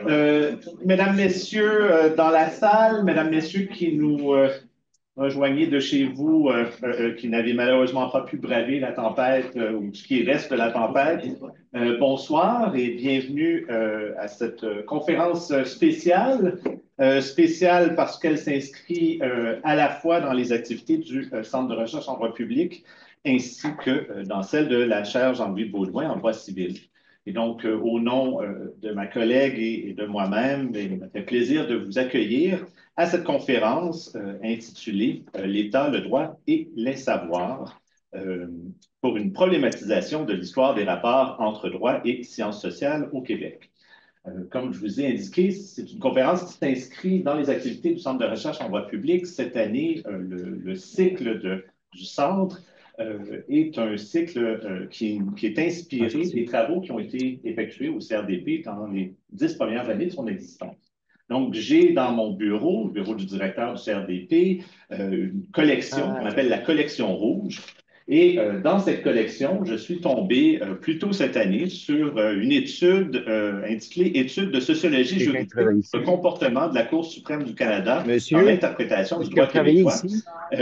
Alors, mesdames, messieurs, dans la salle, mesdames, messieurs qui nous rejoignez de chez vous, qui n'avez malheureusement pas pu braver la tempête ou ce qui reste de la tempête, bonsoir et bienvenue à cette conférence spéciale. Spéciale parce qu'elle s'inscrit à la fois dans les activités du Centre de recherche en droit public ainsi que dans celle de la chaire Jean-Louis Baudouin en droit civil. Et donc, au nom de ma collègue et de moi-même, il m'a fait plaisir de vous accueillir à cette conférence intitulée L'État, le droit et les savoirs pour une problématisation de l'histoire des rapports entre droit et sciences sociales au Québec. Comme je vous ai indiqué, c'est une conférence qui s'inscrit dans les activités du Centre de recherche en droit public. Cette année, le cycle du Centre est un cycle qui est inspiré des travaux qui ont été effectués au CRDP dans les 10 premières années de son existence. Donc, j'ai dans mon bureau, le bureau du directeur du CRDP, une collection qu'on appelle la collection rouge. Et dans cette collection, je suis tombé plus tôt cette année sur une étude intitulée Étude de sociologie juridique, le comportement de la Cour suprême du Canada dans Monsieur, l'interprétation du est-ce qu'il a droit travaillé québécois, ici? Y a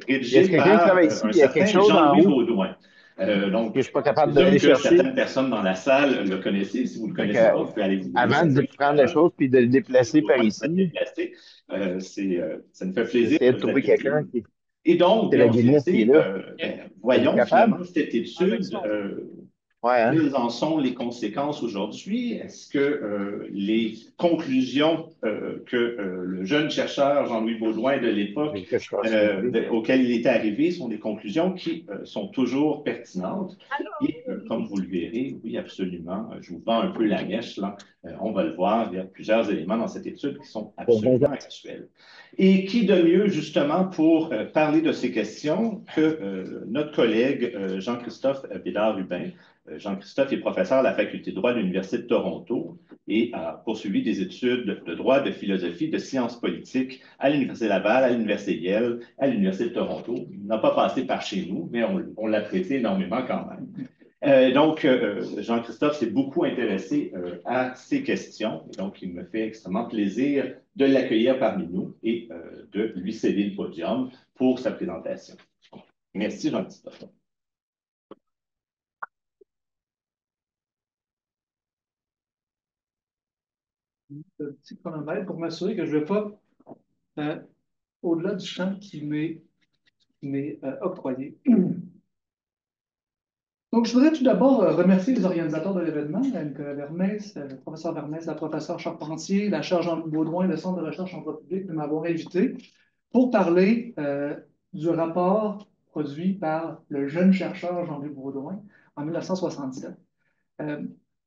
rédigée quelqu'un qui par travaille ici? un Il y a quelque certain chose en Jean-Louis haut Baudouin. que je Donc, suis pas je capable présume d'aller que chercher. certaines personnes dans la salle le connaissez. Si vous ne le Fait connaissez que, pas, vous pouvez aller vous avant de renseigner prendre la avant. chose puis de le déplacer par Baudouin va se ici, déplacer. Ça nous fait plaisir j'essayais de de vous trouver accueillir. quelqu'un qui, Et donc, c'est bien, la on s'est guillemette qui est dit, là. Êtes-vous voyons capable? finalement cette étude, Ouais, hein? quelles en sont les conséquences aujourd'hui? Est-ce que les conclusions que le jeune chercheur Jean-Louis Baudouin de l'époque Que je fasse soulever. auxquelles il était arrivé sont des conclusions qui sont toujours pertinentes? Et comme vous le verrez, oui, absolument, je vous vends un peu la mèche, là. On va le voir, il y a plusieurs éléments dans cette étude qui sont Bon, bon, absolument actuels. Et qui de mieux, justement, pour parler de ces questions que notre collègue Jean-Christophe Bédard-Hubin. Jean-Christophe est professeur à la faculté de droit de l'Université de Toronto et a poursuivi des études de droit, de philosophie, de sciences politiques à l'Université Laval, à l'Université Yale, à l'Université de Toronto. Il n'a pas passé par chez nous, mais on l'apprécie énormément quand même. Donc, Jean-Christophe s'est beaucoup intéressé à ces questions. Et donc, il me fait extrêmement plaisir de l'accueillir parmi nous et de lui céder le podium pour sa présentation. Merci, Jean-Christophe. Un petit chronomètre pour m'assurer que je ne vais pas au-delà du champ qui m'est octroyé. Donc, je voudrais tout d'abord remercier les organisateurs de l'événement, Nicolas Vermès, le professeur Vermès, la professeure Charpentier, la chaire Jean-Louis Baudouin, le Centre de recherche en droit public de m'avoir invité pour parler du rapport produit par le jeune chercheur Jean-Louis Baudouin en 1977.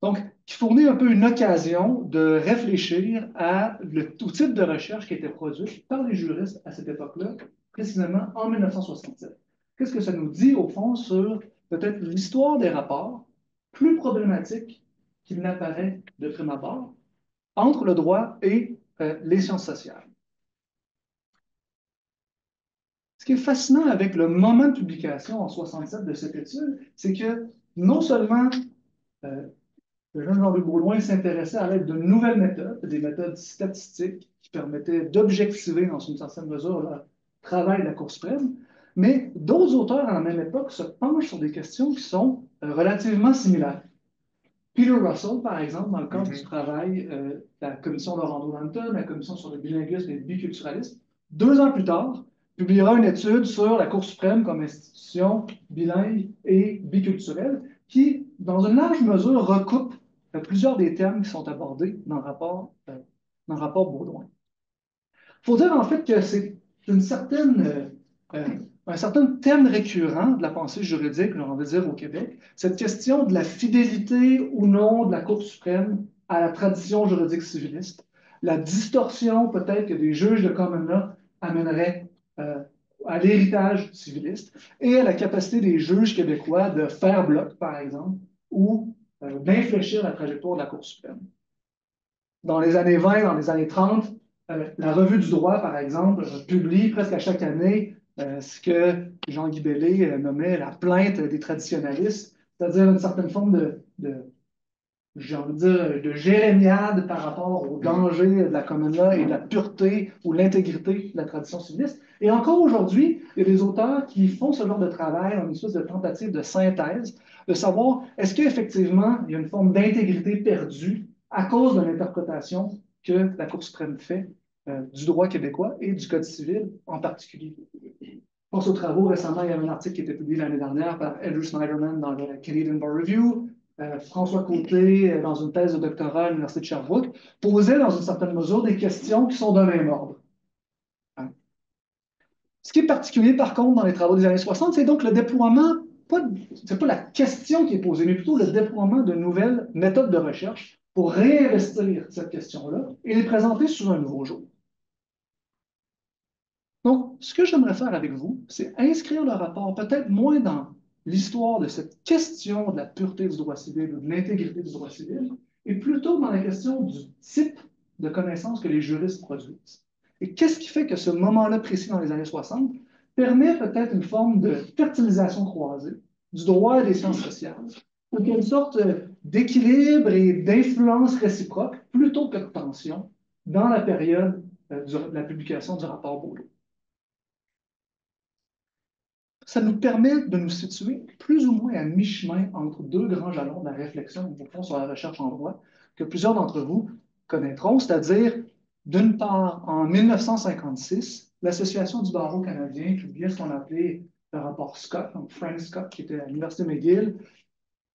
Donc, qui fournit un peu une occasion de réfléchir au type de recherche qui était produite par les juristes à cette époque-là, précisément en 1967. Qu'est-ce que ça nous dit, au fond, sur peut-être l'histoire des rapports plus problématiques qu'il n'apparaît de prime abord entre le droit et les sciences sociales? Ce qui est fascinant avec le moment de publication en 67 de cette étude, c'est que non seulement euh, le jeune Jean-Louis Baudouin s'intéressait à l'aide de nouvelles méthodes, des méthodes statistiques qui permettaient d'objectiver dans une certaine mesure le travail de la Cour suprême, mais d'autres auteurs à la même époque se penchent sur des questions qui sont relativement similaires. Peter Russell, par exemple, dans le cadre du travail de la commission Laurent-Hampton, la commission sur le bilinguisme et le biculturalisme, 2 ans plus tard, publiera une étude sur la Cour suprême comme institution bilingue et biculturelle qui, dans une large mesure, recoupe plusieurs des thèmes qui sont abordés dans le rapport Baudouin. Il faut dire en fait que c'est un certain thème récurrent de la pensée juridique, on va dire au Québec, cette question de la fidélité ou non de la Cour suprême à la tradition juridique civiliste, la distorsion peut-être que des juges de common law amèneraient à l'héritage civiliste et à la capacité des juges québécois de faire bloc, par exemple, ou d'infléchir la trajectoire de la Cour suprême. Dans les années 20, dans les années 30, la Revue du droit, par exemple, publie presque à chaque année ce que Jean-Guy Bellé nommait la plainte des traditionnalistes, c'est-à-dire une certaine forme j'ai envie de dire, de jérémiade par rapport au danger de la commune law et de la pureté ou l'intégrité de la tradition civiliste. Et encore aujourd'hui, il y a des auteurs qui font ce genre de travail, une espèce de tentative de synthèse, de savoir est-ce qu'effectivement il y a une forme d'intégrité perdue à cause de l'interprétation que la Cour suprême fait du droit québécois et du Code civil en particulier. Je pense aux travaux récemment, il y avait un article qui a été publié l'année dernière par Andrew Snyderman dans le Canadian Bar Review. François Côté, dans une thèse de doctorat à l'Université de Sherbrooke, posait dans une certaine mesure des questions qui sont d'un même ordre. Hein? Ce qui est particulier, par contre, dans les travaux des années 60, c'est donc le déploiement, c'est pas la question qui est posée, mais plutôt le déploiement de nouvelles méthodes de recherche pour réinvestir cette question-là et les présenter sous un nouveau jour. Donc, ce que j'aimerais faire avec vous, c'est inscrire le rapport peut-être moins dans l'histoire de cette question de la pureté du droit civil ou de l'intégrité du droit civil, et plutôt dans la question du type de connaissances que les juristes produisent. Et qu'est-ce qui fait que ce moment-là précis dans les années 60 permet peut-être une forme de fertilisation croisée du droit et des sciences sociales, ou une sorte d'équilibre et d'influence réciproque plutôt que de tension dans la période de la publication du rapport Beaulieu. Ça nous permet de nous situer plus ou moins à mi-chemin entre deux grands jalons de la réflexion au fond sur la recherche en droit que plusieurs d'entre vous connaîtront, c'est-à-dire, d'une part, en 1956, l'Association du barreau canadien publiait ce qu'on appelait le rapport Scott, donc Frank Scott, qui était à l'Université McGill,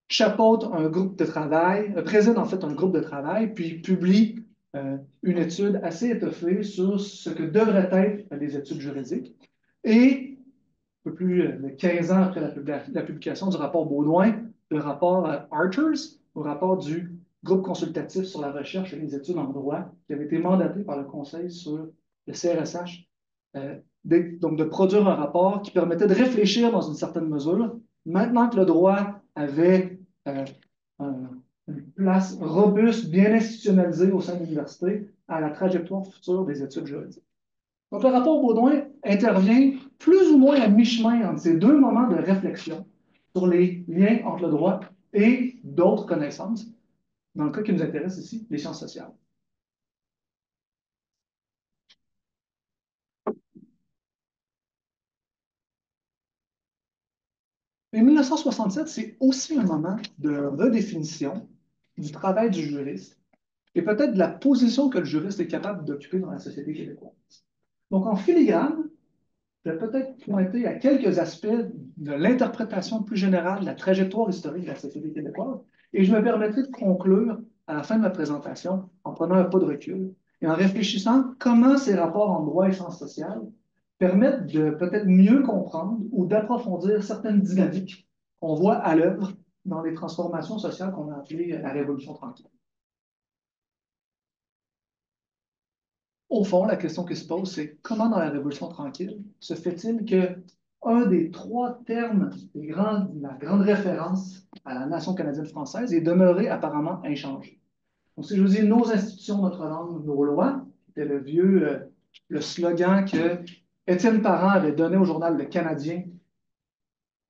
chapeaute un groupe de travail, préside en fait un groupe de travail, puis publie une étude assez étoffée sur ce que devraient être les études juridiques. Et peu plus de 15 ans après la publication du rapport Baudouin, le rapport Archers, au rapport du groupe consultatif sur la recherche et les études en droit, qui avait été mandaté par le Conseil sur le CRSH, donc de produire un rapport qui permettait de réfléchir dans une certaine mesure, maintenant que le droit avait une place robuste, bien institutionnalisée au sein de l'université, à la trajectoire future des études juridiques. Donc, le rapport Baudouin intervient plus ou moins à mi-chemin entre ces deux moments de réflexion sur les liens entre le droit et d'autres connaissances, dans le cas qui nous intéresse ici, les sciences sociales. Et 1967, c'est aussi un moment de redéfinition du travail du juriste et peut-être de la position que le juriste est capable d'occuper dans la société québécoise. Donc, en filigrane, je vais peut-être pointer à quelques aspects de l'interprétation plus générale de la trajectoire historique de la société québécoise. Et je me permettrai de conclure à la fin de ma présentation en prenant un pas de recul et en réfléchissant comment ces rapports en droit et sciences sociales permettent de peut-être mieux comprendre ou d'approfondir certaines dynamiques qu'on voit à l'œuvre dans les transformations sociales qu'on a appelées la Révolution tranquille. Au fond, la question qui se pose, c'est comment dans la Révolution tranquille se fait-il que un des trois termes de la grande référence à la nation canadienne-française est demeuré apparemment inchangé? Donc, si je vous dis nos institutions, notre langue, nos lois, c'était le slogan que Étienne Parent avait donné au journal Le Canadien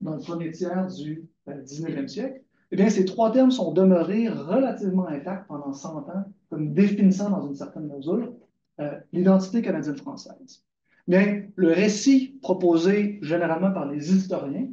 dans le premier tiers du 19e siècle, eh bien, ces trois termes sont demeurés relativement intacts pendant 100 ans, comme définissant dans une certaine mesure l'identité canadienne-française. Mais le récit proposé généralement par les historiens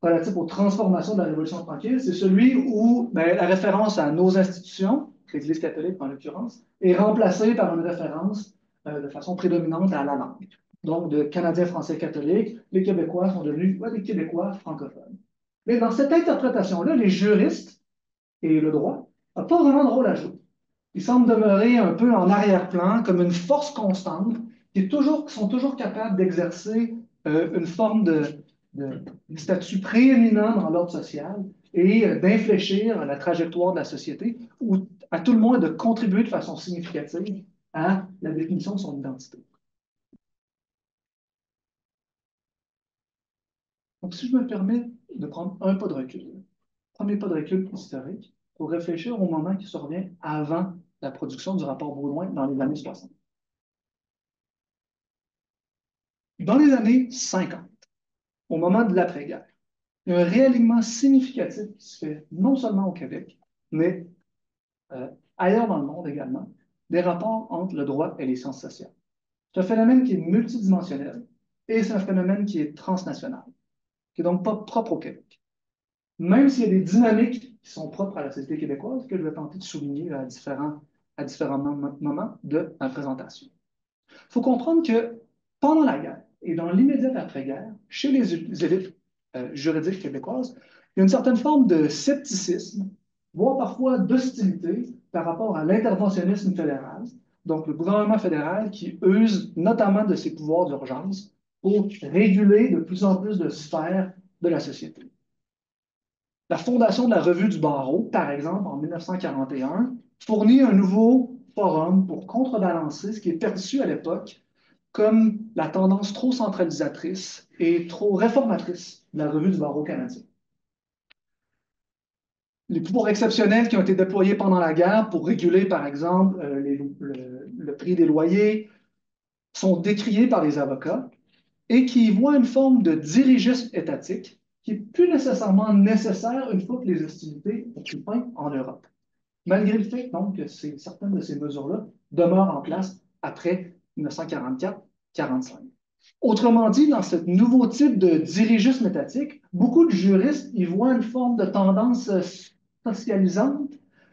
relatif aux transformations de la Révolution tranquille, c'est celui où la référence à nos institutions, l'Église catholique en l'occurrence, est remplacée par une référence de façon prédominante à la langue. Donc, de Canadiens français catholiques, les Québécois sont devenus des Québécois francophones. Mais dans cette interprétation-là, les juristes et le droit n'ont pas vraiment de rôle à jouer. Ils semblent demeurer un peu en arrière-plan, comme une force constante, qui sont toujours capables d'exercer une forme de statut prééminent dans l'ordre social et d'infléchir la trajectoire de la société, ou à tout le moins de contribuer de façon significative à la définition de son identité. Donc, si je me permets de prendre un pas de recul, premier pas de recul historique, pour réfléchir au moment qui survient avant la production du rapport Baudouin dans les années 60. Dans les années 50, au moment de l'après-guerre, il y a un réalignement significatif qui se fait non seulement au Québec, mais ailleurs dans le monde également, des rapports entre le droit et les sciences sociales. C'est un phénomène qui est multidimensionnel et c'est un phénomène qui est transnational, qui n'est donc pas propre au Québec. Même s'il y a des dynamiques qui sont propres à la société québécoise, que je vais tenter de souligner à différents moments de ma présentation. Il faut comprendre que pendant la guerre et dans l'immédiat après-guerre, chez les élites juridiques québécoises, il y a une certaine forme de scepticisme, voire parfois d'hostilité par rapport à l'interventionnisme fédéral, donc le gouvernement fédéral qui use notamment de ses pouvoirs d'urgence pour réguler de plus en plus de sphères de la société. La fondation de la Revue du barreau, par exemple, en 1941, fournit un nouveau forum pour contrebalancer ce qui est perçu à l'époque comme la tendance trop centralisatrice et trop réformatrice de la Revue du barreau canadien. Les pouvoirs exceptionnels qui ont été déployés pendant la guerre pour réguler, par exemple, le prix des loyers sont décriés par les avocats et qui y voient une forme de dirigisme étatique qui est plus nécessairement nécessaire une fois que les hostilités ont pris fin en Europe. Malgré le fait donc, que certaines de ces mesures-là demeurent en place après 1944-45. Autrement dit, dans ce nouveau type de dirigisme étatique, beaucoup de juristes y voient une forme de tendance socialisante,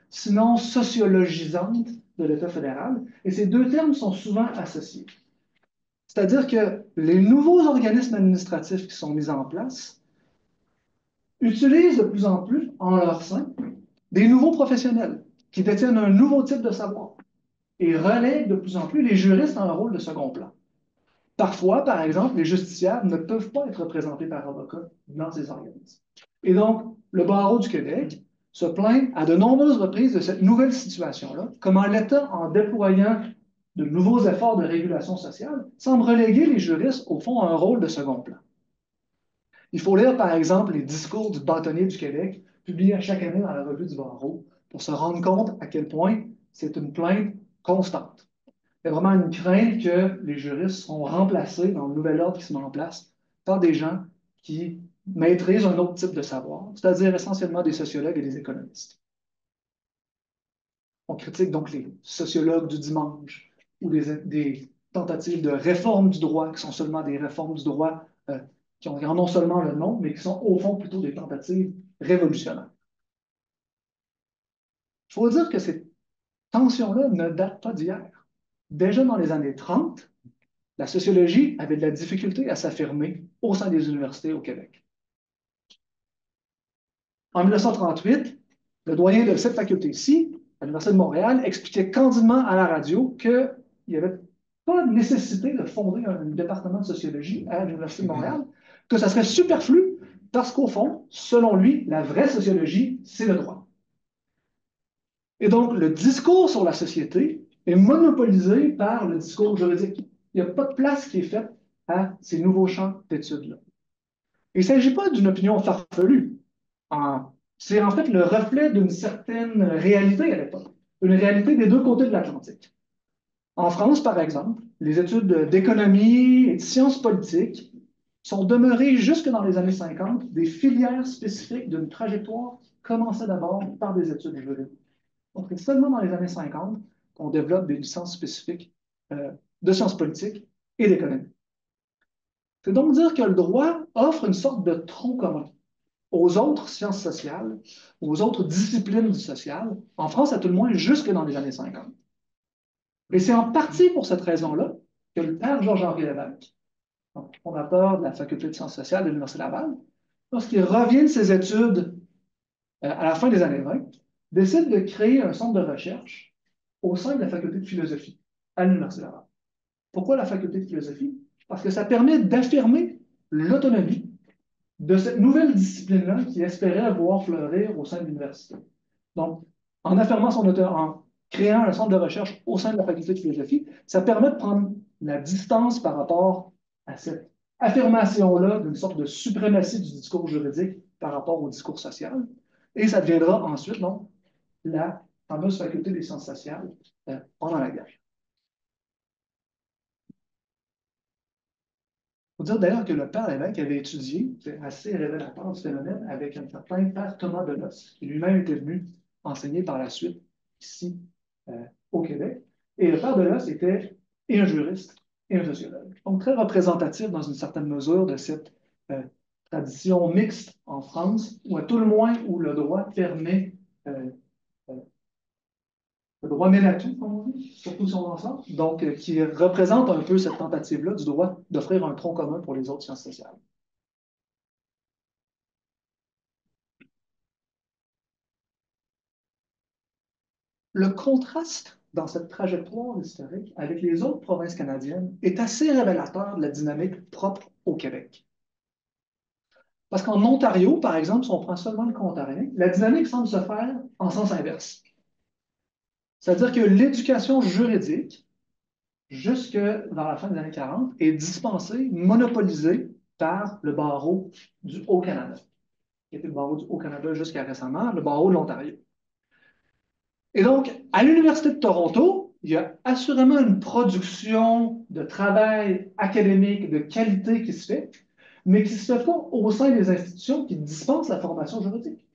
sinon sociologisante de l'État fédéral, et ces deux termes sont souvent associés. C'est-à-dire que les nouveaux organismes administratifs qui sont mis en place utilisent de plus en plus en leur sein des nouveaux professionnels qui détiennent un nouveau type de savoir et relèguent de plus en plus les juristes en un rôle de second plan. Parfois, par exemple, les justiciables ne peuvent pas être représentés par avocats dans ces organismes. Et donc, le barreau du Québec se plaint à de nombreuses reprises de cette nouvelle situation-là, comment l'État, en déployant de nouveaux efforts de régulation sociale, semble reléguer les juristes, au fond, à un rôle de second plan. Il faut lire, par exemple, les discours du bâtonnier du Québec, publiés à chaque année dans la revue du barreau, pour se rendre compte à quel point c'est une plainte constante. Il y a vraiment une crainte que les juristes seront remplacés dans le nouvel ordre qui se met en place par des gens qui maîtrisent un autre type de savoir, c'est-à-dire essentiellement des sociologues et des économistes. On critique donc les sociologues du dimanche ou des tentatives de réforme du droit, qui sont seulement des réformes du droit qui en ont seulement le nom, mais qui sont au fond plutôt des tentatives révolutionnaires. Il faut dire que ces tensions-là ne datent pas d'hier. Déjà dans les années 30, la sociologie avait de la difficulté à s'affirmer au sein des universités au Québec. En 1938, le doyen de cette faculté-ci, à l'Université de Montréal, expliquait candidement à la radio qu'il n'y avait pas de nécessité de fonder un département de sociologie à l'Université de Montréal, que ça serait superflu parce qu'au fond, selon lui, la vraie sociologie, c'est le droit. Et donc, le discours sur la société est monopolisé par le discours juridique. Il n'y a pas de place qui est faite à ces nouveaux champs d'études-là. Il ne s'agit pas d'une opinion farfelue. C'est en fait le reflet d'une certaine réalité à l'époque, une réalité des deux côtés de l'Atlantique. En France, par exemple, les études d'économie et de sciences politiques sont demeurées jusque dans les années 50 des filières spécifiques d'une trajectoire qui commençait d'abord par des études juridiques. Donc, c'est seulement dans les années 50 qu'on développe des licences spécifiques de sciences politiques et d'économie. C'est donc dire que le droit offre une sorte de tronc commun aux autres sciences sociales, aux autres disciplines du social, en France à tout le moins jusque dans les années 50. Et c'est en partie pour cette raison-là que le père Georges-Henri Lévesque, fondateur de la faculté de sciences sociales de l'Université Laval, lorsqu'il revient de ses études à la fin des années 20, décide de créer un centre de recherche au sein de la faculté de philosophie à l'Université Laval. Pourquoi la faculté de philosophie? Parce que ça permet d'affirmer l'autonomie de cette nouvelle discipline-là qui espérait voir fleurir au sein de l'université. Donc, en affirmant en créant un centre de recherche au sein de la faculté de philosophie, ça permet de prendre la distance par rapport à cette affirmation-là d'une sorte de suprématie du discours juridique par rapport au discours social. Et ça deviendra ensuite, donc, la fameuse faculté des sciences sociales pendant la guerre. Il faut dire d'ailleurs que le père Lévesque avait étudié, c'est assez révélateur du phénomène, avec un certain père Thomas Delos, qui lui-même était venu enseigné par la suite ici au Québec. Et le père de l'Os était et un juriste et un sociologue. Donc, très représentatif dans une certaine mesure de cette tradition mixte en France, ou à tout le moins où le droit permet, le droit mène à tout, comme on dit, surtout son ensemble, donc qui représente un peu cette tentative-là du droit d'offrir un tronc commun pour les autres sciences sociales. Le contraste dans cette trajectoire historique avec les autres provinces canadiennes est assez révélateur de la dynamique propre au Québec. Parce qu'en Ontario, par exemple, si on prend seulement le ontarien, la dynamique semble se faire en sens inverse. C'est-à-dire que l'éducation juridique, jusque dans la fin des années 40, est dispensée, monopolisée par le barreau du Haut-Canada, qui était le barreau du Haut-Canada jusqu'à récemment, le barreau de l'Ontario. Et donc, à l'Université de Toronto, il y a assurément une production de travail académique de qualité qui se fait, mais qui se fait pas au sein des institutions qui dispensent la formation juridique.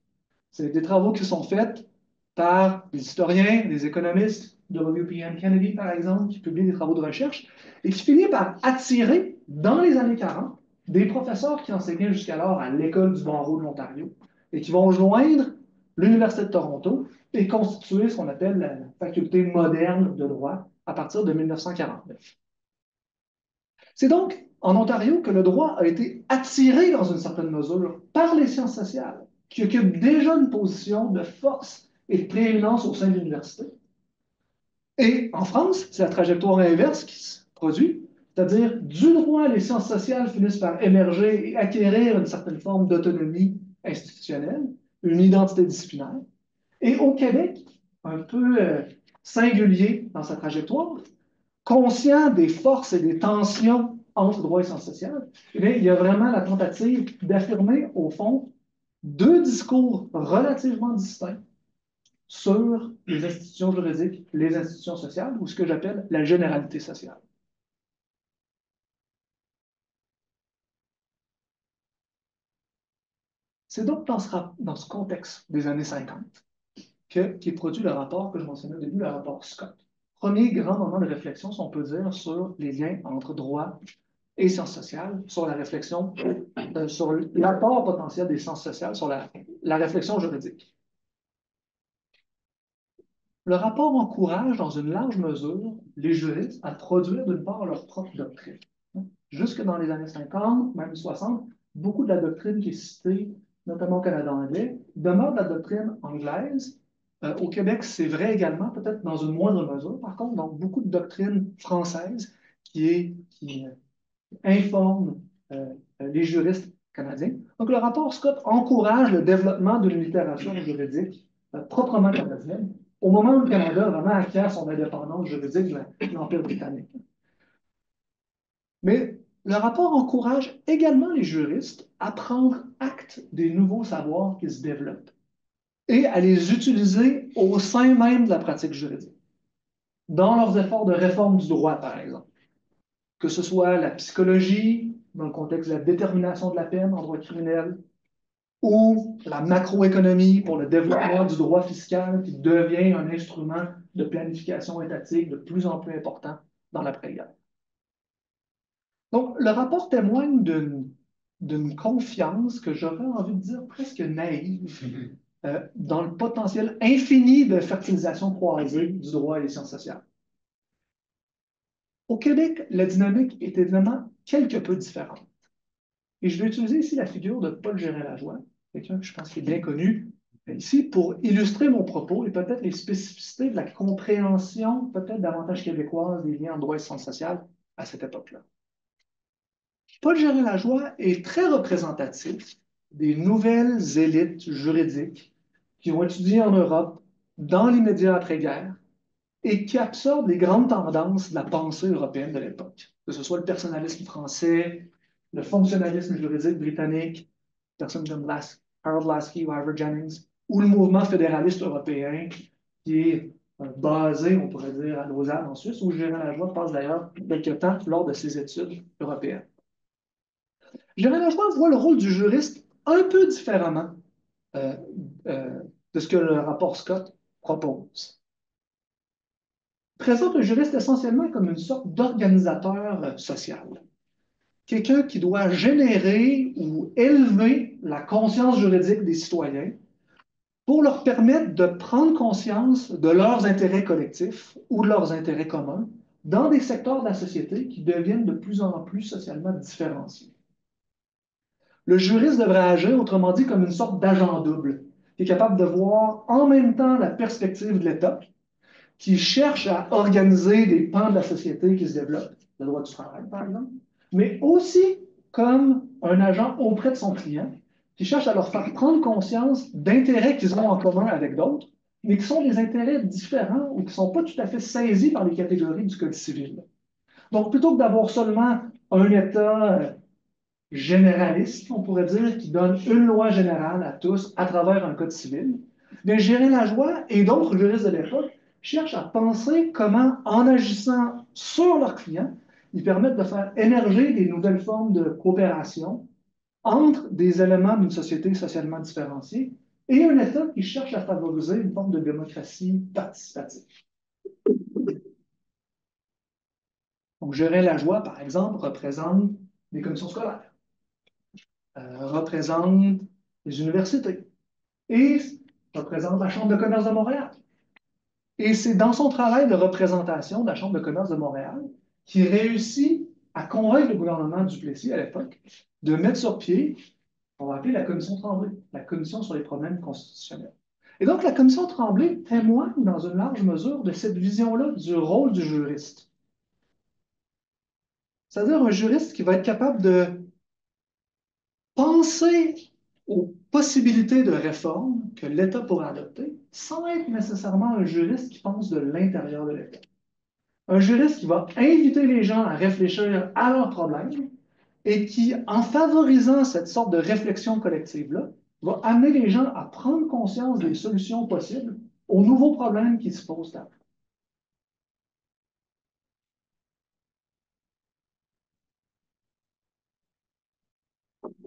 C'est des travaux qui sont faits par des historiens, des économistes, W.P.M. Kennedy, par exemple, qui publient des travaux de recherche, et qui finit par attirer, dans les années 40, des professeurs qui enseignaient jusqu'alors à l'École du barreau de l'Ontario, et qui vont joindre l'Université de Toronto et constituer ce qu'on appelle la faculté moderne de droit à partir de 1949. C'est donc en Ontario que le droit a été attiré dans une certaine mesure par les sciences sociales, qui occupent déjà une position de force et de prééminence au sein de l'université. Et en France, c'est la trajectoire inverse qui se produit, c'est-à-dire du droit, les sciences sociales finissent par émerger et acquérir une certaine forme d'autonomie institutionnelle, une identité disciplinaire. Et au Québec, un peu singulier dans sa trajectoire, conscient des forces et des tensions entre droit et sciences sociales, eh bien, il y a vraiment la tentative d'affirmer, au fond, deux discours relativement distincts sur les institutions juridiques, les institutions sociales, ou ce que j'appelle la généralité sociale. C'est donc dans ce contexte des années 50 qu'est produit le rapport que je mentionnais au début, le rapport Scott. Premier grand moment de réflexion, si on peut dire, sur les liens entre droit et sciences sociales, sur la réflexion, sur l'apport potentiel des sciences sociales, sur la réflexion juridique. Le rapport encourage, dans une large mesure, les juristes à produire d'une part leur propre doctrine. Jusque dans les années 50, même 60, beaucoup de la doctrine qui est citée, notamment au Canada anglais, demeure de la doctrine anglaise. Au Québec, c'est vrai également, peut-être dans une moindre mesure, par contre, donc beaucoup de doctrine française qui informe les juristes canadiens. Donc, le rapport Scott encourage le développement d'une littérature juridique proprement canadienne, au moment où le Canada vraiment acquiert son indépendance juridique de l'Empire britannique. Mais le rapport encourage également les juristes à prendre acte des nouveaux savoirs qui se développent et à les utiliser au sein même de la pratique juridique, dans leurs efforts de réforme du droit, par exemple. Que ce soit la psychologie, dans le contexte de la détermination de la peine en droit criminel, ou la macroéconomie pour le développement du droit fiscal qui devient un instrument de planification étatique de plus en plus important dans l'après-guerre. Donc, le rapport témoigne d'une confiance que j'aurais envie de dire presque naïve dans le potentiel infini de fertilisation croisée du droit et des sciences sociales. Au Québec, la dynamique est évidemment quelque peu différente. Et je vais utiliser ici la figure de Paul Gérin-Lajoie, quelqu'un que je pense qui est bien connu ici, pour illustrer mon propos et peut-être les spécificités de la compréhension peut-être davantage québécoise des liens en droit et sciences sociales à cette époque-là. Paul Gérin-Lajoie est très représentatif des nouvelles élites juridiques qui ont étudié en Europe dans l'immédiat après-guerre et qui absorbent les grandes tendances de la pensée européenne de l'époque, que ce soit le personnalisme français, le fonctionnalisme juridique britannique, personnes comme Harold Laski ou Ivor Jennings, ou le mouvement fédéraliste européen qui est basé, on pourrait dire, à Lausanne en Suisse, où Gérin-Lajoie passe d'ailleurs quelques temps lors de ses études européennes. Gérin-Lajoie voit le rôle du juriste un peu différemment de ce que le rapport Scott propose. Présente le juriste essentiellement comme une sorte d'organisateur social. Quelqu'un qui doit générer ou élever la conscience juridique des citoyens pour leur permettre de prendre conscience de leurs intérêts collectifs ou de leurs intérêts communs dans des secteurs de la société qui deviennent de plus en plus socialement différenciés. Le juriste devrait agir, autrement dit, comme une sorte d'agent double, qui est capable de voir en même temps la perspective de l'État, qui cherche à organiser des pans de la société qui se développent, le droit du travail, par exemple, mais aussi comme un agent auprès de son client, qui cherche à leur faire prendre conscience d'intérêts qu'ils ont en commun avec d'autres, mais qui sont des intérêts différents ou qui ne sont pas tout à fait saisis par les catégories du Code civil. Donc, plutôt que d'avoir seulement un État généraliste, on pourrait dire, qui donne une loi générale à tous à travers un code civil, mais Gérin Lajoie et d'autres juristes de l'époque cherchent à penser comment, en agissant sur leurs clients, ils permettent de faire émerger des nouvelles formes de coopération entre des éléments d'une société socialement différenciée et un État qui cherche à favoriser une forme de démocratie participative. Donc, Gérin Lajoie, par exemple, représente des commissions scolaires, représente les universités et représente la Chambre de commerce de Montréal. Et c'est dans son travail de représentation de la Chambre de commerce de Montréal qu'il réussit à convaincre le gouvernement Duplessis à l'époque de mettre sur pied, on va appeler la commission Tremblay, la commission sur les problèmes constitutionnels. Et donc, la commission Tremblay témoigne dans une large mesure de cette vision-là du rôle du juriste. C'est-à-dire un juriste qui va être capable de penser aux possibilités de réforme que l'État pourrait adopter sans être nécessairement un juriste qui pense de l'intérieur de l'État. Un juriste qui va inviter les gens à réfléchir à leurs problèmes et qui, en favorisant cette sorte de réflexion collective-là, va amener les gens à prendre conscience des solutions possibles aux nouveaux problèmes qui se posent à eux.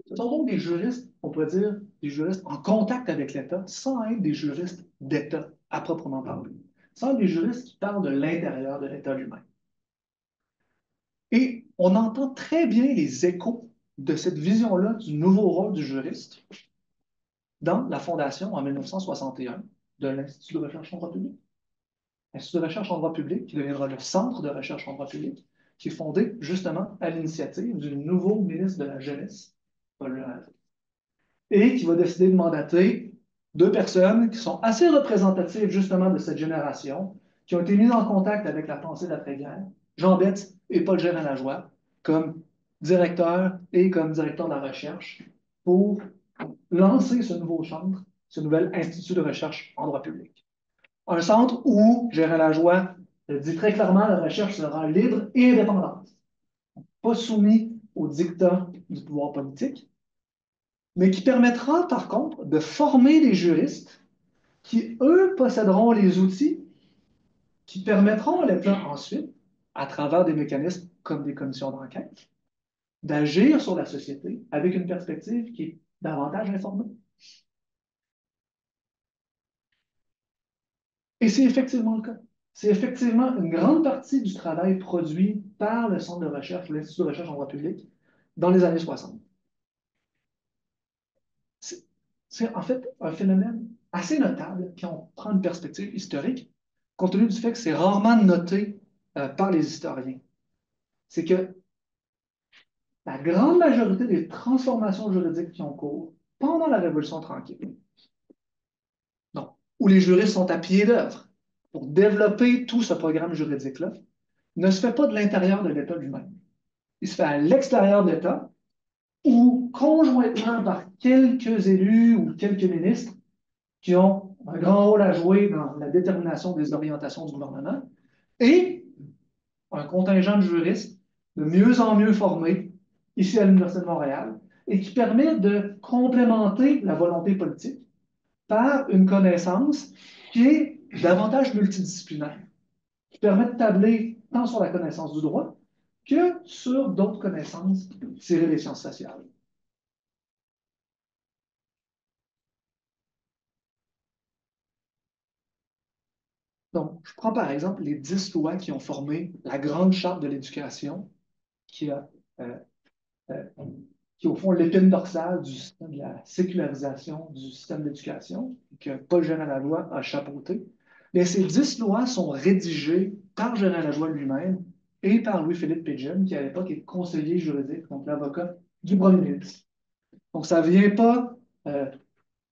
Ce sont donc des juristes, on pourrait dire, des juristes en contact avec l'État, sans être des juristes d'État à proprement parler. Ce sont des juristes qui parlent de l'intérieur de l'État lui-même. Et on entend très bien les échos de cette vision-là du nouveau rôle du juriste dans la fondation en 1961 de l'Institut de recherche en droit public. L'Institut de recherche en droit public, qui deviendra le Centre de recherche en droit public, qui est fondé justement à l'initiative du nouveau ministre de la Jeunesse, Paul Lemaitre, et qui va décider de mandater deux personnes qui sont assez représentatives justement de cette génération, qui ont été mises en contact avec la pensée d'après-guerre, Jean Betts et Paul Gérin-Lajoie, comme directeur et comme directeur de la recherche pour lancer ce nouveau centre, ce nouvel institut de recherche en droit public. Un centre où, Gérin-Lajoie dit très clairement, la recherche sera libre et indépendante, pas soumis aux dictats du pouvoir politique, mais qui permettra par contre de former des juristes qui, eux, posséderont les outils qui permettront à l'État ensuite, à travers des mécanismes comme des commissions d'enquête, d'agir sur la société avec une perspective qui est davantage informée. Et c'est effectivement le cas. C'est effectivement une grande partie du travail produit par le Centre de recherche, l'Institut de recherche en droit public, dans les années 60. C'est en fait un phénomène assez notable quand on prend une perspective historique, compte tenu du fait que c'est rarement noté par les historiens. C'est que la grande majorité des transformations juridiques qui ont cours pendant la Révolution tranquille, donc, où les juristes sont à pied d'œuvre pour développer tout ce programme juridique-là, ne se fait pas de l'intérieur de l'État lui-même. Il se fait à l'extérieur de l'État ou conjointement par quelques élus ou quelques ministres qui ont un grand rôle à jouer dans la détermination des orientations du gouvernement et un contingent de juristes de mieux en mieux formés ici à l'Université de Montréal et qui permet de complémenter la volonté politique par une connaissance qui est davantage multidisciplinaire, qui permet de tabler tant sur la connaissance du droit que sur d'autres connaissances tirées des sciences sociales. Donc, je prends par exemple les 10 lois qui ont formé la grande charte de l'éducation, qui a euh, euh, qui est au fond l'épine dorsale du système de la sécularisation du système d'éducation, que Paul Gérin-Lavoie a chapeauté. Mais ces 10 lois sont rédigées par Gérin-Lavoie lui-même et par Louis-Philippe Pidgeon, qui à l'époque est conseiller juridique, donc l'avocat du premier ministre. Donc, ça ne vient pas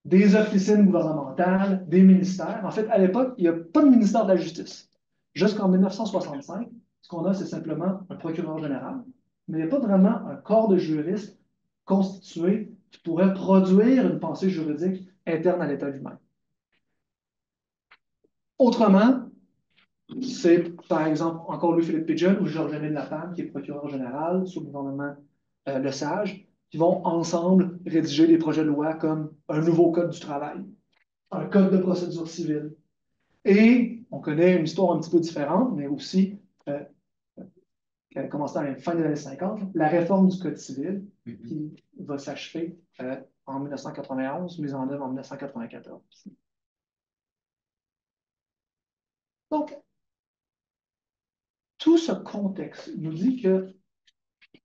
des officines gouvernementales, des ministères. En fait, à l'époque, il n'y a pas de ministère de la Justice. Jusqu'en 1965, ce qu'on a, c'est simplement un procureur général, mais il n'y a pas vraiment un corps de juristes constitué qui pourrait produire une pensée juridique interne à l'État lui-même. Autrement, c'est par exemple encore Louis-Philippe Pidgeon ou Georges-Émile Lapalme, qui est procureur général sous le gouvernement Lesage, qui vont ensemble rédiger des projets de loi comme un nouveau code du travail, un code de procédure civile. Et on connaît une histoire un petit peu différente, mais aussi qui a commencé à la fin des années 50, la réforme du Code civil qui va s'achever en 1991, mise en œuvre en 1994. Donc, tout ce contexte nous dit que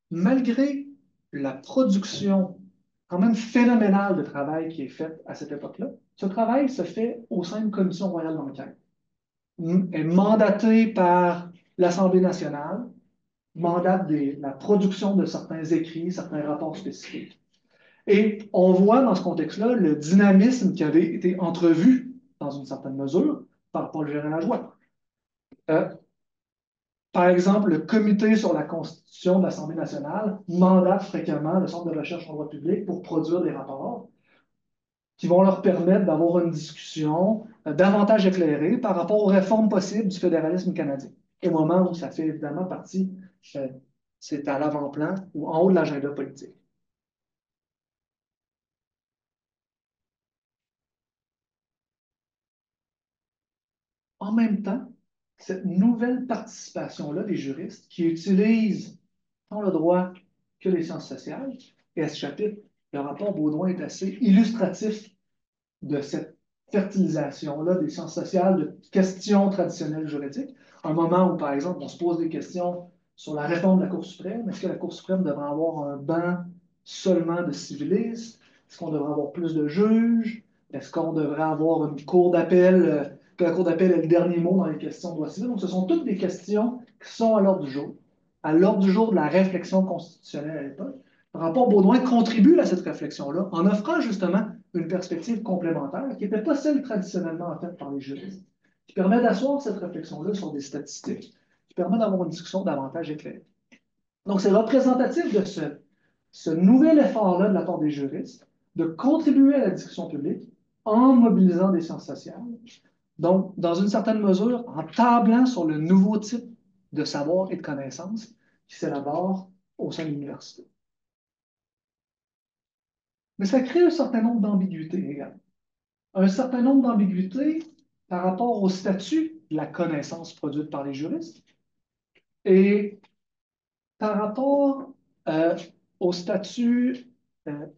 malgré la production quand même phénoménale de travail qui est faite à cette époque-là, ce travail se fait au sein d'une commission royale d'enquête, est mandatée par l'Assemblée nationale, mandate la production de certains écrits, certains rapports spécifiques. Et on voit dans ce contexte-là le dynamisme qui avait été entrevu, dans une certaine mesure, par Paul Gérin-Lavoie. Par exemple, le Comité sur la Constitution de l'Assemblée nationale mandate fréquemment le Centre de recherche en droit public pour produire des rapports qui vont leur permettre d'avoir une discussion davantage éclairée par rapport aux réformes possibles du fédéralisme canadien. Au moment où ça fait évidemment partie, c'est à l'avant-plan ou en haut de l'agenda politique. En même temps, cette nouvelle participation-là des juristes qui utilisent tant le droit que les sciences sociales, et à ce chapitre, le rapport Baudouin est assez illustratif de cette fertilisation-là des sciences sociales, de questions traditionnelles juridiques. Un moment où, par exemple, on se pose des questions sur la réforme de la Cour suprême. Est-ce que la Cour suprême devrait avoir un banc seulement de civilistes? Est-ce qu'on devrait avoir plus de juges? Est-ce qu'on devrait avoir une cour d'appel, que la cour d'appel ait le dernier mot dans les questions de droit civil? Donc, ce sont toutes des questions qui sont à l'ordre du jour de la réflexion constitutionnelle à l'époque. Le rapport Baudouin contribue à cette réflexion-là en offrant justement une perspective complémentaire qui n'était pas celle traditionnellement faite par les juristes, qui permet d'asseoir cette réflexion-là sur des statistiques, qui permet d'avoir une discussion davantage éclairée. Donc, c'est représentatif de ce nouvel effort-là de la part des juristes de contribuer à la discussion publique en mobilisant des sciences sociales. Donc, dans une certaine mesure, en tablant sur le nouveau type de savoir et de connaissances qui s'élabore au sein de l'université. Mais ça crée un certain nombre d'ambiguïtés également. Un certain nombre d'ambiguïtés par rapport au statut de la connaissance produite par les juristes et par rapport au statut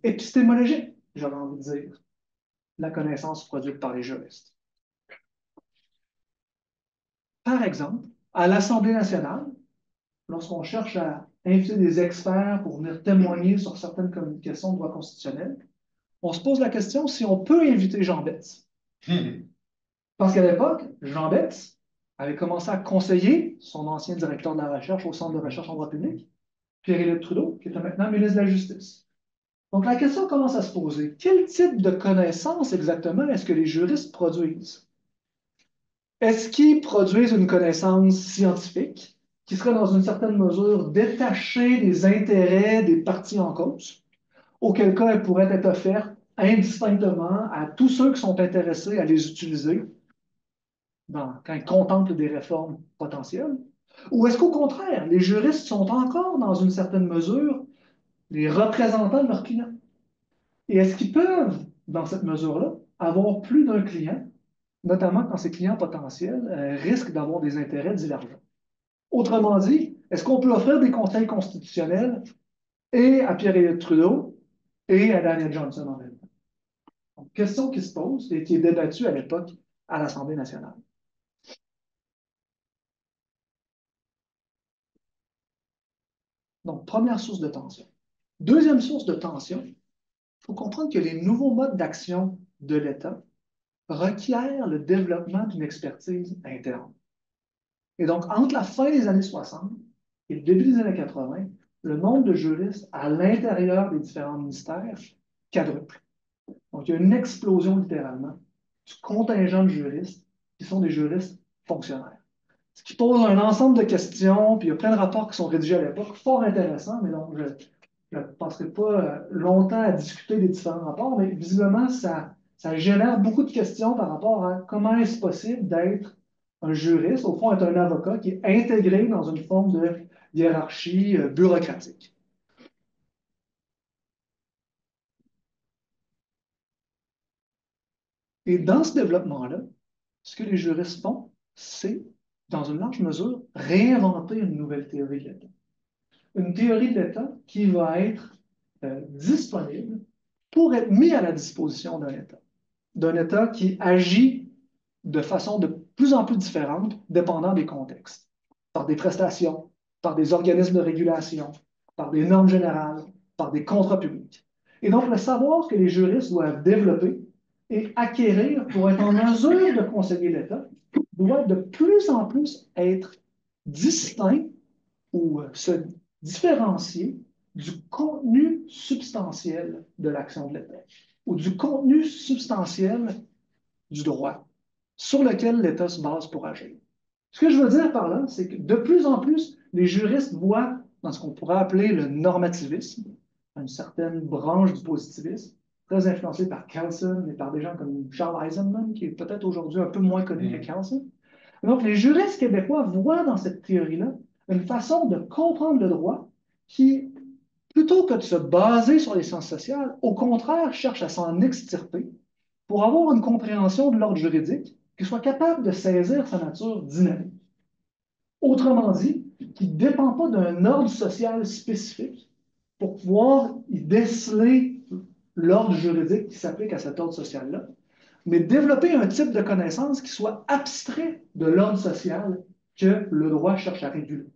épistémologique, j'aurais envie de dire, de la connaissance produite par les juristes. Par exemple, à l'Assemblée nationale, lorsqu'on cherche à inviter des experts pour venir témoigner sur certaines communications de droit constitutionnel, on se pose la question si on peut inviter Jean Betts. Parce qu'à l'époque, Jean Betts avait commencé à conseiller son ancien directeur de la recherche au Centre de recherche en droit public, Pierre-Éliott Trudeau, qui était maintenant ministre de la Justice. Donc la question commence à se poser. Quel type de connaissances exactement est-ce que les juristes produisent? Est-ce qu'ils produisent une connaissance scientifique qui serait dans une certaine mesure détachée des intérêts des parties en cause, auquel cas elle pourrait être offerte indistinctement à tous ceux qui sont intéressés à les utiliser quand ils contemplent des réformes potentielles? Ou est-ce qu'au contraire, les juristes sont encore, dans une certaine mesure, les représentants de leurs clients? Et est-ce qu'ils peuvent, dans cette mesure-là, avoir plus d'un client, notamment quand ces clients potentiels risquent d'avoir des intérêts divergents? Autrement dit, est-ce qu'on peut offrir des conseils constitutionnels et à Pierre-Éliott Trudeau et à Daniel Johnson en même temps? Donc, question qui se pose et qui est débattue à l'époque à l'Assemblée nationale. Donc, première source de tension. Deuxième source de tension, il faut comprendre que les nouveaux modes d'action de l'État requièrent le développement d'une expertise interne. Et donc, entre la fin des années 60 et le début des années 80, le nombre de juristes à l'intérieur des différents ministères quadruple. Donc, il y a une explosion littéralement du contingent de juristes qui sont des juristes fonctionnaires. Ce qui pose un ensemble de questions, puis il y a plein de rapports qui sont rédigés à l'époque, fort intéressants, mais donc je ne passerai pas longtemps à discuter des différents rapports, mais visiblement, ça génère beaucoup de questions par rapport à comment est-ce possible d'être un juriste, au fond, être un avocat qui est intégré dans une forme de hiérarchie bureaucratique. Et dans ce développement-là, ce que les juristes font, c'est, dans une large mesure, réinventer une nouvelle théorie de l'État. Une théorie de l'État qui va être disponible pour être mis à la disposition d'un État qui agit de façon de plus en plus différente, dépendant des contextes, par des prestations, par des organismes de régulation, par des normes générales, par des contrats publics. Et donc, le savoir que les juristes doivent développer et acquérir pour être en mesure de conseiller l'État doit de plus en plus être distinct ou se différencier du contenu substantiel de l'action de l'État ou du contenu substantiel du droit sur lequel l'État se base pour agir. Ce que je veux dire par là, c'est que de plus en plus, les juristes voient dans ce qu'on pourrait appeler le normativisme, une certaine branche du positivisme, très influencée par Kelsen et par des gens comme Charles Eisenman, qui est peut-être aujourd'hui un peu moins connu que Kelsen. Donc, les juristes québécois voient dans cette théorie-là une façon de comprendre le droit qui, plutôt que de se baser sur les sciences sociales, au contraire, cherche à s'en extirper pour avoir une compréhension de l'ordre juridique qui soit capable de saisir sa nature dynamique. Autrement dit, qui ne dépend pas d'un ordre social spécifique pour pouvoir y déceler l'ordre juridique qui s'applique à cet ordre social-là, mais développer un type de connaissance qui soit abstrait de l'ordre social que le droit cherche à réguler.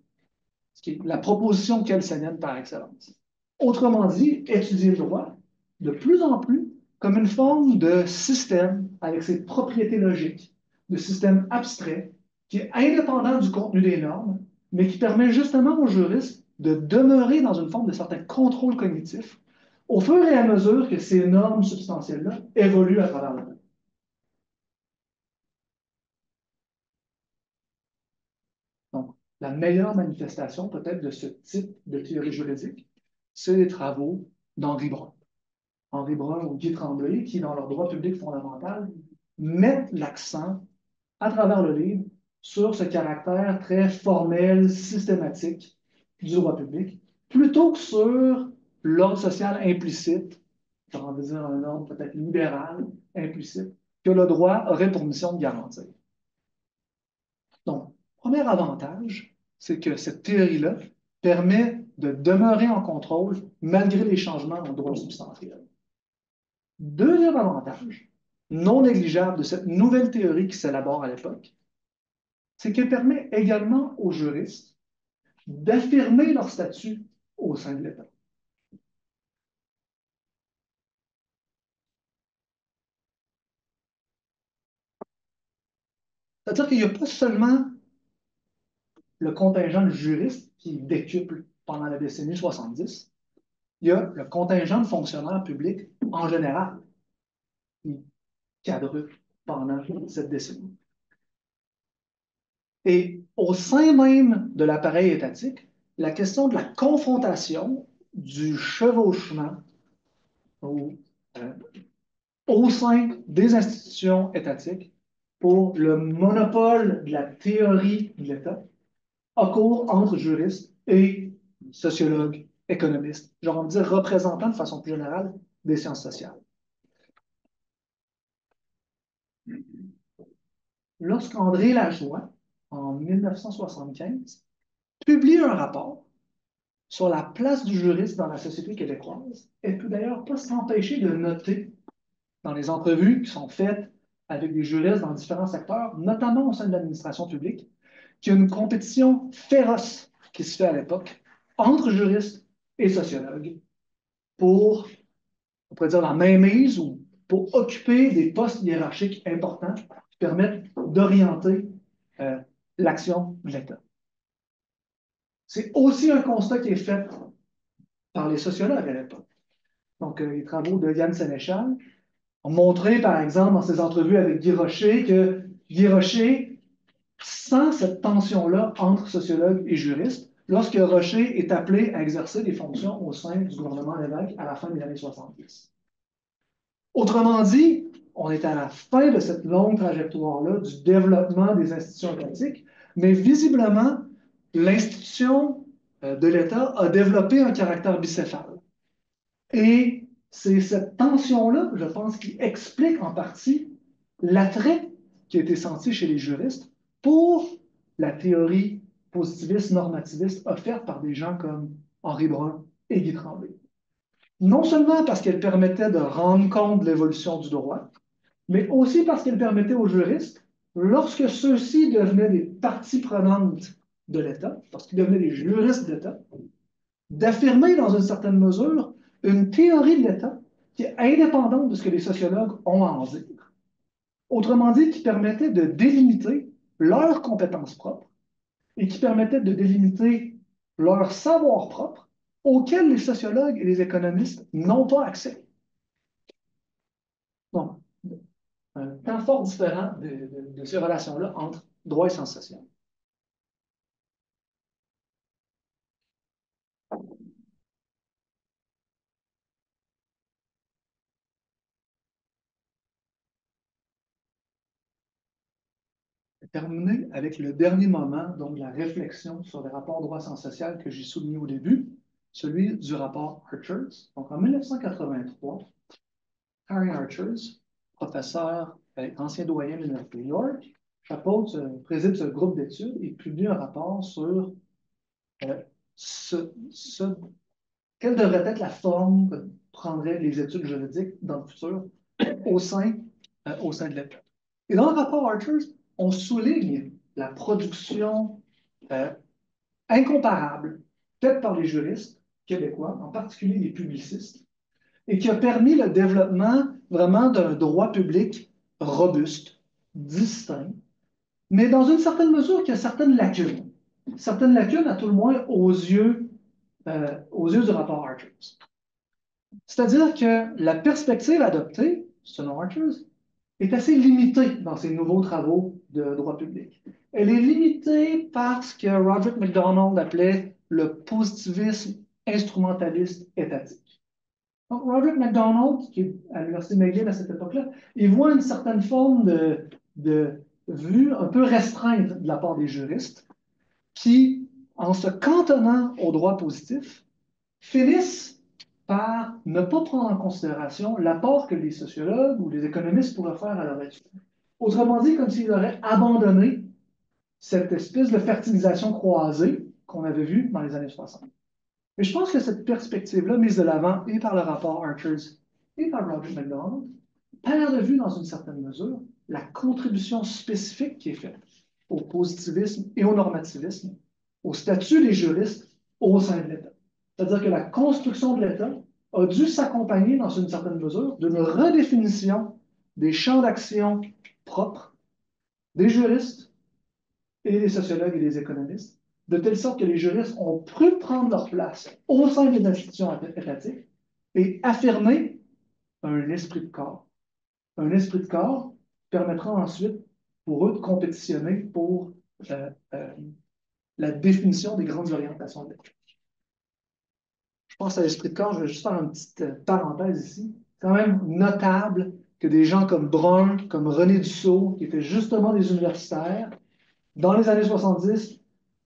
Ce qui est la proposition kelsenienne par excellence. Autrement dit, étudier le droit de plus en plus comme une forme de système avec ses propriétés logiques, de système abstrait qui est indépendant du contenu des normes, mais qui permet justement aux juristes de demeurer dans une forme de certain contrôle cognitif au fur et à mesure que ces normes substantielles-là évoluent à travers le temps. Donc, la meilleure manifestation peut-être de ce type de théorie juridique, c'est les travaux d'Henri Brun. Henri Brun ou Guy Tremblay, qui, dans leur droit public fondamental, mettent l'accent, à travers le livre, sur ce caractère très formel, systématique du droit public, plutôt que sur l'ordre social implicite, j'ai envie de dire un ordre peut-être libéral, implicite, que le droit aurait pour mission de garantir. Donc, premier avantage, c'est que cette théorie-là permet de demeurer en contrôle malgré les changements dans le droit substantiel. Deuxième avantage, non négligeable de cette nouvelle théorie qui s'élabore à l'époque, c'est qu'elle permet également aux juristes d'affirmer leur statut au sein de l'État. C'est-à-dire qu'il n'y a pas seulement le contingent de juristes qui décuple pendant la décennie 70, il y a le contingent de fonctionnaires publics en général qui quadruple pendant cette décennie. Et au sein même de l'appareil étatique, la question de la confrontation, du chevauchement euh, au sein des institutions étatiques pour le monopole de la théorie de l'État a cours entre juristes et sociologues, économistes, j'ai envie de dire représentants de façon plus générale des sciences sociales. Lorsqu'André Lajoie, en 1975, publie un rapport sur la place du juriste dans la société québécoise, elle peut d'ailleurs pas s'empêcher de noter dans les entrevues qui sont faites avec des juristes dans différents secteurs, notamment au sein de l'administration publique, qu'il y a une compétition féroce qui se fait à l'époque entre juristes et sociologues pour, on pourrait dire, la mainmise ou pour occuper des postes hiérarchiques importants qui permettent d'orienter l'action de l'État. C'est aussi un constat qui est fait par les sociologues à l'époque. Donc, les travaux de Yann Sénéchal ont montré, par exemple, dans ses entrevues avec Guy Rocher, que Guy Rocher sent cette tension-là entre sociologues et juristes lorsque Rocher est appelé à exercer des fonctions au sein du gouvernement Lévesque à la fin des années 70. Autrement dit, on est à la fin de cette longue trajectoire-là du développement des institutions étatiques, mais visiblement, l'institution de l'État a développé un caractère bicéphale. Et c'est cette tension-là, je pense, qui explique en partie l'attrait qui a été senti chez les juristes pour la théorie positiviste, normativiste offerte par des gens comme Henri Brun et Guy Tremblay. Non seulement parce qu'elle permettait de rendre compte de l'évolution du droit, mais aussi parce qu'elle permettait aux juristes, lorsque ceux-ci devenaient des parties prenantes de l'État, lorsqu'ils devenaient des juristes d'État, d'affirmer dans une certaine mesure une théorie de l'État qui est indépendante de ce que les sociologues ont à en dire. Autrement dit, qui permettait de délimiter leurs compétences propres et qui permettait de délimiter leur savoir propre auquel les sociologues et les économistes n'ont pas accès. Donc, un temps fort différent de ces relations-là entre droit et sciences sociales. Terminer avec le dernier moment, donc la réflexion sur les rapports droit-sciences sociales que j'ai souligné au début, celui du rapport Archers. Donc en 1983, Harry Archers, professeur, ancien doyen de l'Université de New York, préside ce groupe d'études et publie un rapport sur quelle devrait être la forme que prendraient les études juridiques dans le futur au sein de l'État. Et dans le rapport Archers, on souligne la production incomparable faite par les juristes québécois, en particulier les publicistes, et qui a permis le développement vraiment d'un droit public robuste, distinct, mais dans une certaine mesure qui a certaines lacunes. Certaines lacunes, à tout le moins, aux yeux du rapport Archers. C'est-à-dire que la perspective adoptée, selon Archers, est assez limitée dans ses nouveaux travaux de droit public. Elle est limitée par ce que Roderick MacDonald appelait le positivisme instrumentaliste étatique. Donc, Roderick MacDonald, qui est à l'Université McGill à cette époque-là, il voit une certaine forme de vue un peu restreinte de la part des juristes qui, en se cantonnant au droit positif, finissent par ne pas prendre en considération l'apport que les sociologues ou les économistes pourraient faire à leur étude. Autrement dit, comme s'ils auraient abandonné cette espèce de fertilisation croisée qu'on avait vue dans les années 60. Et je pense que cette perspective-là, mise de l'avant et par le rapport Archers et par Roger MacDonald, perd de vue dans une certaine mesure la contribution spécifique qui est faite au positivisme et au normativisme, au statut des juristes au sein de l'État. C'est-à-dire que la construction de l'État a dû s'accompagner, dans une certaine mesure, d'une redéfinition des champs d'action propres des juristes et des sociologues et des économistes, de telle sorte que les juristes ont pu prendre leur place au sein des institutions étatiques et affirmer un esprit de corps. Un esprit de corps permettra ensuite pour eux de compétitionner pour la définition des grandes orientations de l'État. Je pense à l'esprit de corps, je vais juste faire une petite parenthèse ici. C'est quand même notable que des gens comme Brun, comme René Dussault, qui étaient justement des universitaires, dans les années 70,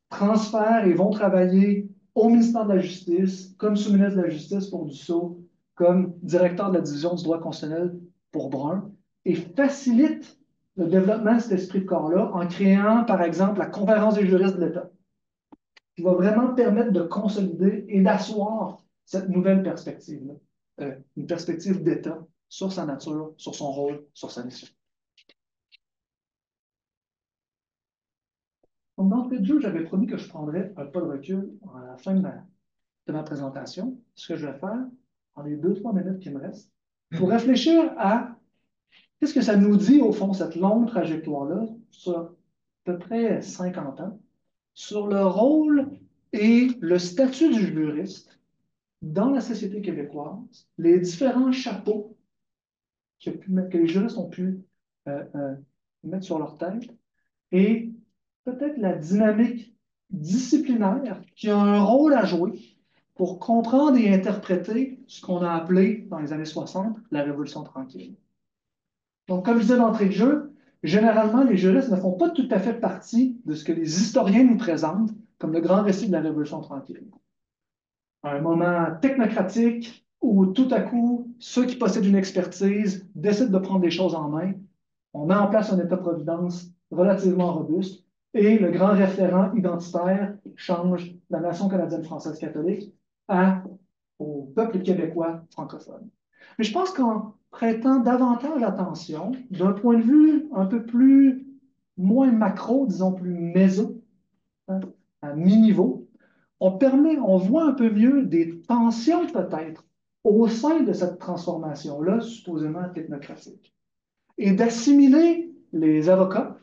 transfèrent et vont travailler au ministère de la Justice, comme sous-ministre de la Justice pour Dussault, comme directeur de la division du droit constitutionnel pour Brun, et facilitent le développement de cet esprit de corps-là en créant, par exemple, la Conférence des juristes de l'État, qui va vraiment permettre de consolider et d'asseoir cette nouvelle perspective-là, une perspective d'État sur sa nature, sur son rôle, sur sa mission. Donc, d'entrée de jeu, j'avais promis que je prendrais un pas de recul à la fin de de ma présentation, ce que je vais faire, en les 2-3 minutes qui me restent, pour réfléchir à qu'est-ce que ça nous dit, au fond, cette longue trajectoire-là, sur à peu près 50 ans, sur le rôle et le statut du juriste dans la société québécoise, les différents chapeaux que les juristes ont pu mettre sur leur tête, et peut-être la dynamique disciplinaire qui a un rôle à jouer pour comprendre et interpréter ce qu'on a appelé, dans les années 60, la Révolution tranquille. Donc, comme je disais d'entrée de jeu, généralement, les juristes ne font pas tout à fait partie de ce que les historiens nous présentent comme le grand récit de la Révolution tranquille. Un moment technocratique où tout à coup, ceux qui possèdent une expertise décident de prendre les choses en main. On met en place un État-providence relativement robuste et le grand référent identitaire change la nation canadienne-française catholique au peuple québécois francophone. Mais je pense qu'en prêtant davantage attention, d'un point de vue un peu plus, moins macro, disons plus méso, hein, à mi-niveau, on voit un peu mieux des tensions peut-être au sein de cette transformation-là, supposément technocratique, et d'assimiler les avocats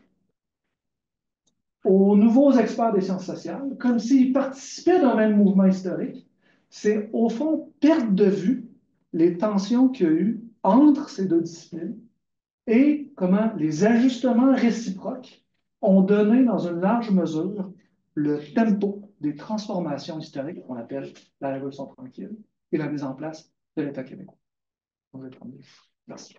aux nouveaux experts des sciences sociales, comme s'ils participaient d'un même mouvement historique. C'est au fond perdre de vue les tensions qu'il y a eu entre ces deux disciplines et comment les ajustements réciproques ont donné dans une large mesure le tempo des transformations historiques qu'on appelle la Révolution tranquille et la mise en place de l'État québécois. Merci.